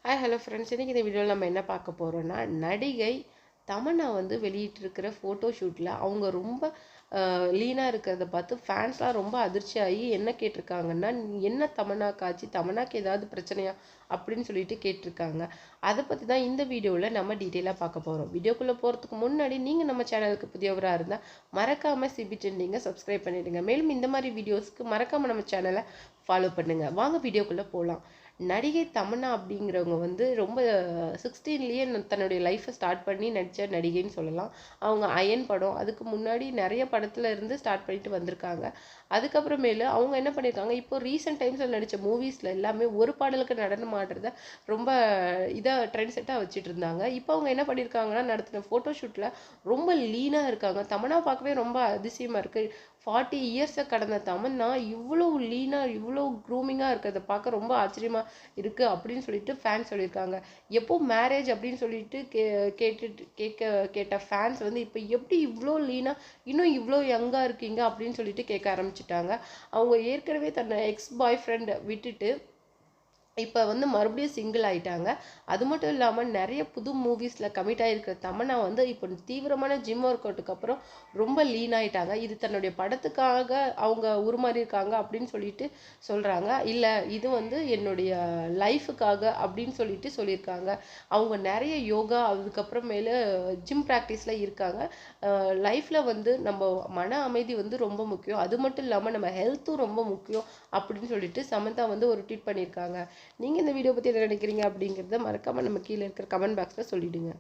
Hi hello friends, இன்றைக்கி இந்த வீடியோவில் நம்ம என்ன பார்க்க போகிறோன்னா, நடிகை தமன்னா வந்து வெளியிட்டிருக்கிற ஃபோட்டோ ஷூட்டில் அவங்க ரொம்ப லீனாக இருக்கிறத பார்த்து ஃபேன்ஸ்லாம் ரொம்ப அதிர்ச்சியாகி என்ன கேட்டிருக்காங்கன்னா, என்ன தமன்னாக்கு ஆச்சு, தமன்னாக்கு ஏதாவது பிரச்சனையா அப்படின்னு சொல்லிட்டு கேட்டிருக்காங்க. அதை பற்றி தான் இந்த வீடியோவில் நம்ம டீட்டெயிலாக பார்க்க போகிறோம். வீடியோக்குள்ளே போகிறதுக்கு முன்னாடி நீங்கள் நம்ம சேனலுக்கு புதியவராக இருந்தால் மறக்காமல் சிபி ட்ரெண்டிங்கை சப்ஸ்கிரைப் பண்ணிவிடுங்க. மேலும் இந்த மாதிரி வீடியோஸ்க்கு மறக்காமல் நம்ம சேனலை ஃபாலோ பண்ணுங்கள். வாங்க வீடியோக்குள்ளே போகலாம். நடிகை தமன்னா அப்படிங்கிறவங்க வந்து ரொம்ப 16லேயே தன்னுடைய லைஃப்பை ஸ்டார்ட் பண்ணி நடித்த நடிகைன்னு சொல்லலாம். அவங்க அயன் படம், அதுக்கு முன்னாடி நிறைய படத்தில் இருந்து ஸ்டார்ட் பண்ணிட்டு வந்திருக்காங்க. அதுக்கப்புறமேலு அவங்க என்ன பண்ணியிருக்காங்க, இப்போ ரீசெண்ட் டைம்ஸில் நடித்த மூவிஸில் எல்லாமே ஒரு பாடலுக்கு நடனம் ஆடுறத ரொம்ப இதாக ட்ரெண்ட் செட்டாக வச்சுட்டு இருந்தாங்க. இப்போ அவங்க என்ன பண்ணியிருக்காங்கன்னா, நடத்தின ஃபோட்டோ ஷூட்டில் ரொம்ப லீனாக இருக்காங்க. தமன்னா பார்க்கவே ரொம்ப அதிசயமாக இருக்குது. 40 இயர்ஸை கடந்த தமன்னா இவ்வளோ லீனாக இவ்வளோ க்ரூமிங்காக இருக்கிறத பார்க்க ரொம்ப ஆச்சரியமாக இருக்குது அப்படின்னு சொல்லிட்டு ஃபேன்ஸ் சொல்லியிருக்காங்க. எப்போ மேரேஜ் அப்படின்னு சொல்லிட்டு கேட்ட ஃபேன்ஸ் வந்து இப்போ எப்படி இவ்வளோ லீனாக இன்னும் இவ்வளோ யங்காக இருக்கீங்க அப்படின்னு சொல்லிட்டு கேட்க ஆரம்பிச்சிட்டாங்க. அவங்க ஏற்கனவே தன்னை எக்ஸ் பாய் ஃப்ரெண்டை விட்டுட்டு இப்போ வந்து மறுபடியும் சிங்கிள் ஆகிட்டாங்க. அது மட்டும் இல்லாமல் நிறைய புது மூவிஸில் கமிட் ஆகிருக்கிற தமன்னா வந்து இப்போ தீவிரமான ஜிம் ஒர்க் அவுட்டுக்கு அப்புறம் ரொம்ப லீன் ஆகிட்டாங்க. இது தன்னுடைய படத்துக்காக அவங்க உருமாறியிருக்காங்க அப்படின்னு சொல்லிட்டு சொல்கிறாங்க. இல்லை, இது வந்து என்னுடைய லைஃபுக்காக அப்படின்னு சொல்லிட்டு சொல்லியிருக்காங்க. அவங்க நிறைய யோகா அதுக்கப்புறமேலு ஜிம் ப்ராக்டிஸில் இருக்காங்க. லைஃப்பில் வந்து நம்ம மன அமைதி வந்து ரொம்ப முக்கியம். அது மட்டும் இல்லாமல் நம்ம ஹெல்த்தும் ரொம்ப முக்கியம் அப்படின்னு சொல்லிட்டு சமந்தா வந்து ஒரு ட்வீட் பண்ணியிருக்காங்க. நீங்கள் இந்த வீடியோ பற்றி என்ன நினைக்கிறீங்க அப்படிங்கிறத மறக்காமல் நம்ம கீழே இருக்கிற கமெண்ட் பாக்ஸில் சொல்லிவிடுங்க.